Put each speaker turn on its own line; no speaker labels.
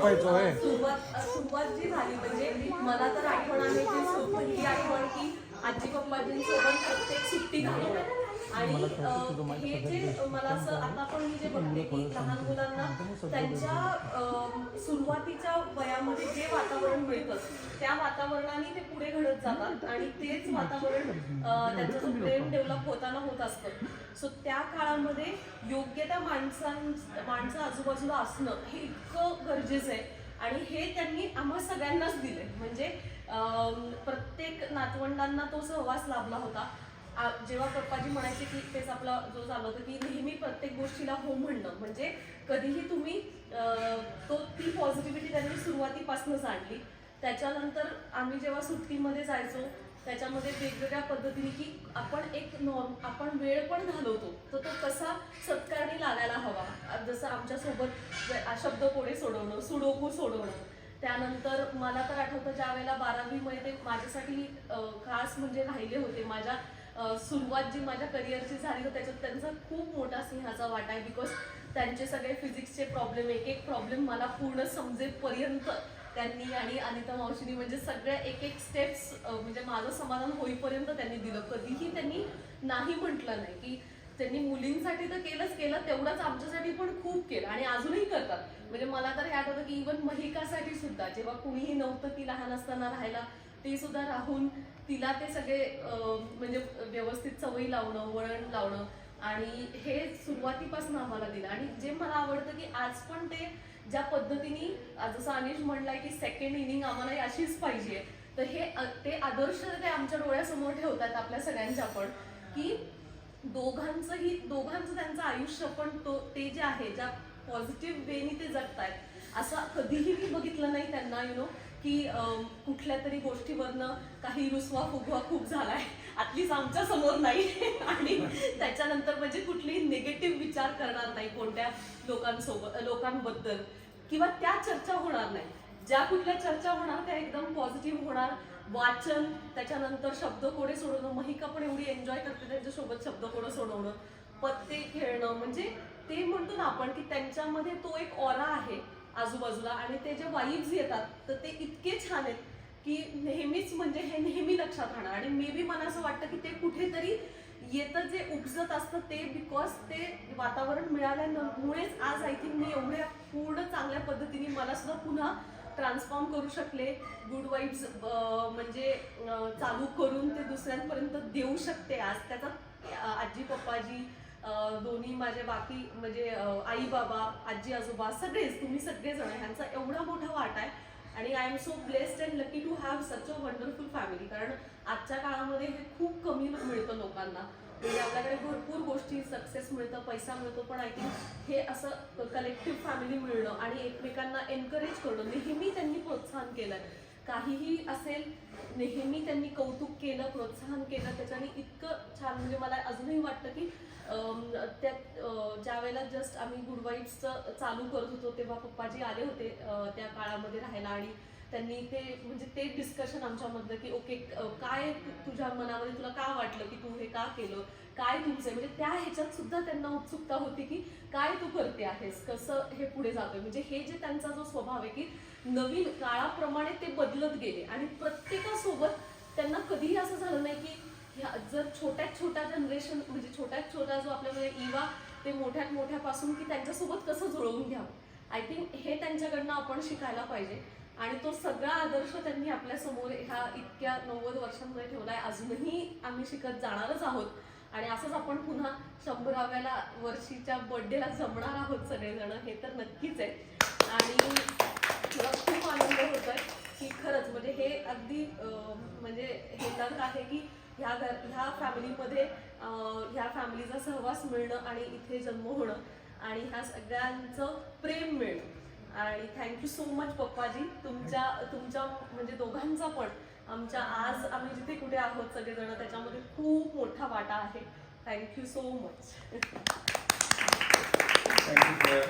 सुरुवात जी झाली म्हणजे मला तर आठवण आहे की पहिली आठवण की आजी पप्पाजींसोबत प्रत्येक सुट्टी घालवणं आणि हे जे मला असं आता पण मी जे बघते की लहान मुलांना त्यांच्या सुरुवातीच्या वयामध्ये जे वातावरण मिळतं त्या वातावरणाने ते पुढे घडत जातात आणि तेच वातावरण त्यांचं ब्रेन डेव्हलप होताना होत असतं. सो त्या काळामध्ये योग्य त्या माणसं आजूबाजूला असणं हे इतकं गरजेचं आहे आणि हे त्यांनी आम्हा सगळ्यांनाच दिले. म्हणजे प्रत्येक नातवंडांना तो सहवास लाभला होता. जेव्हा पप्पाजी म्हणायचे की तेच आपला जो झालं होतं की नेहमी प्रत्येक गोष्टीला हो म्हणणं, म्हणजे कधीही तुम्ही ती पॉझिटिव्हिटी त्यांनी सुरुवातीपासूनच आणली. त्याच्यानंतर आम्ही जेव्हा सुट्टीमध्ये जायचो त्याच्यामध्ये वेगवेगळ्या पद्धतीने की आपण वेळ पण घालवतो तर तो कसा सत्कारणी लागायला हवा. जसं आमच्यासोबत शब्दकोडे सोडवणं, सुडोकू सोडवणं. त्यानंतर मला तर आठवतं ज्या वेळेला 12वी मध्ये ते माझ्यासाठी खास म्हणजे राहिले होते. माझ्या सुरुवात जी माझ्या करिअरची झाली तर त्याच्यात त्यांचा खूप मोठा सिंहाचा वाटा आहे. बिकॉज त्यांचे सगळे फिजिक्सचे प्रॉब्लेम एक प्रॉब्लेम मला पूर्ण समजेपर्यंत त्यांनी आणि अनिता मावशीनी म्हणजे सगळ्या एक स्टेप्स म्हणजे माझं समाधान होईपर्यंत त्यांनी दिलं. कधीही त्यांनी नाही म्हटलं नाही की त्यांनी मुलींसाठी तर केलं तेवढंच आमच्यासाठी पण खूप केलं आणि अजूनही करतात. म्हणजे मला तर हे आठवतं की इव्हन महिकासाठी सुद्धा जेव्हा कुणीही नव्हतं ती लहान असताना राहायला ते सुद्धा राहून तिला ते सगळे म्हणजे व्यवस्थित सवयी लावणं, वळण लावणं आणि हे सुरुवातीपासून आम्हाला दिलं. आणि जे मला आवडतं की आज पण ते ज्या पद्धतीने जसं अनिश म्हणलाय की सेकंड इनिंग आम्हाला अशीच पाहिजे तर ते आदर्श ते आमच्या डोळ्यासमोर ठेवतात आपल्या सगळ्यांच्या पण की दोघांचं त्यांचं आयुष्य पण ते जे आहे ज्या पॉझिटिव्ह वेनी ते जगतायत असं कधीही मी बघितलं नाही त्यांना की कुठल्या तरी गोष्टीवरनं काही रुसवा फुगवा खूप झालाय ॲटलीस्ट आमच्या समोर नाही आणि त्याच्यानंतर म्हणजे कुठलीही निगेटिव्ह विचार करणार नाही कोणत्या लोकांबद्दल किंवा त्या चर्चा होणार नाही. ज्या कुठल्या चर्चा होणार त्या एकदम पॉझिटिव्ह होणार. वाचन, त्याच्यानंतर शब्दकोडे सोडवणं, महिका पण एवढी एन्जॉय करते त्यांच्यासोबत शब्दकोडं सोडवणं, पत्ते खेळणं. म्हणजे ते म्हणतो ना आपण की त्यांच्यामध्ये तो एक ऑरा आहे आजूबाजूला आणि ते जे वाईब्स येतात तर ते इतके छान आहेत की नेहमीच म्हणजे हे नेहमी लक्षात राहणार. आणि मे बी मला असं वाटतं की ते कुठेतरी येतं जे उपजत असतं ते बिकॉज ते वातावरण मिळाल्यामुळेच आज आय थिंक मी एवढ्या पूर्ण चांगल्या पद्धतीने मला सुद्धा पुन्हा ट्रान्सफॉर्म करू शकले. गुड वाईब्स म्हणजे चालू करून ते दुसऱ्यांपर्यंत देऊ शकते. आज त्याचा आजी पप्पाजी दोन्ही माझे बाकी म्हणजे आई बाबा आजी आजोबा सगळेच तुम्ही सगळेजण ह्यांचा एवढा मोठा वाटा आहे. आणि I am so blessed and lucky to have such a wonderful family. कारण आजच्या काळामध्ये हे खूप कमी मिळतं लोकांना. म्हणजे आपल्याकडे भरपूर गोष्टी सक्सेस मिळतं, पैसा मिळतो, पण आय थिंक हे असं कलेक्टिव्ह फॅमिली मिळणं आणि एकमेकांना एनकरेज करणं नेहमी त्यांनी प्रोत्साहन केलं. काहीही असेल नेहमी त्यांनी कौतुक केलं, प्रोत्साहन केलं. त्याच्याने इतकं छान म्हणजे मला अजूनही वाटतं की त्यात ज्या वेळेला जस्ट आम्ही गुड वाईब्सचं चालू करत होतो तेव्हा पप्पाजी आले होते त्या काळामध्ये राहायला आणि त्यांनी ते म्हणजे ते डिस्कशन आमच्यामधलं की ओके काय तुझ्या मनामध्ये तुला का वाटलं की तू हे का केलं, काय तुमचं म्हणजे त्या ह्याच्यात सुद्धा त्यांना उत्सुकता होती की काय तू करते आहेस, कसं हे पुढे जातोय. म्हणजे हे जे त्यांचा जो स्वभाव आहे की नवीन काळाप्रमाणे ते बदलत गेले आणि प्रत्येकासोबत त्यांना कधीही असं झालं नाही की जर छोट्यात छोट्या जनरेशन म्हणजे छोट्यात छोटा जो आपल्यामध्ये इवा ते मोठ्यात मोठ्यापासून की त्यांच्यासोबत कसं जुळवून घ्यावं. आय थिंक हे त्यांच्याकडनं आपण शिकायला पाहिजे आणि तो सगळा आदर्श त्यांनी आपल्या समोर ह्या इतक्या 90 वर्षांमध्ये ठेवलाय. अजूनही आम्ही शिकत जाणारच आहोत आणि असंच आपण पुन्हा 100व्या वर्षीच्या बर्थडेला जमणार आहोत सगळेजण, हे तर नक्कीच आहे. आणि मला खूप आनंद होतोय की खरंच म्हणजे हे अगदी म्हणजे हे लंग आहे की ह्या फॅमिलीमध्ये ह्या फॅमिलीचा सहवास मिळणं आणि इथे जन्म होणं आणि ह्या सगळ्यांचं प्रेम मिळणं. आणि थँक्यू सो मच पप्पाजी, तुमच्या म्हणजे दोघांचा पण आमच्या आज आम्ही जिथे कुठे आहोत सगळेजण त्याच्यामध्ये खूप मोठा वाटा आहे. Thank you so much.
थँक्यू.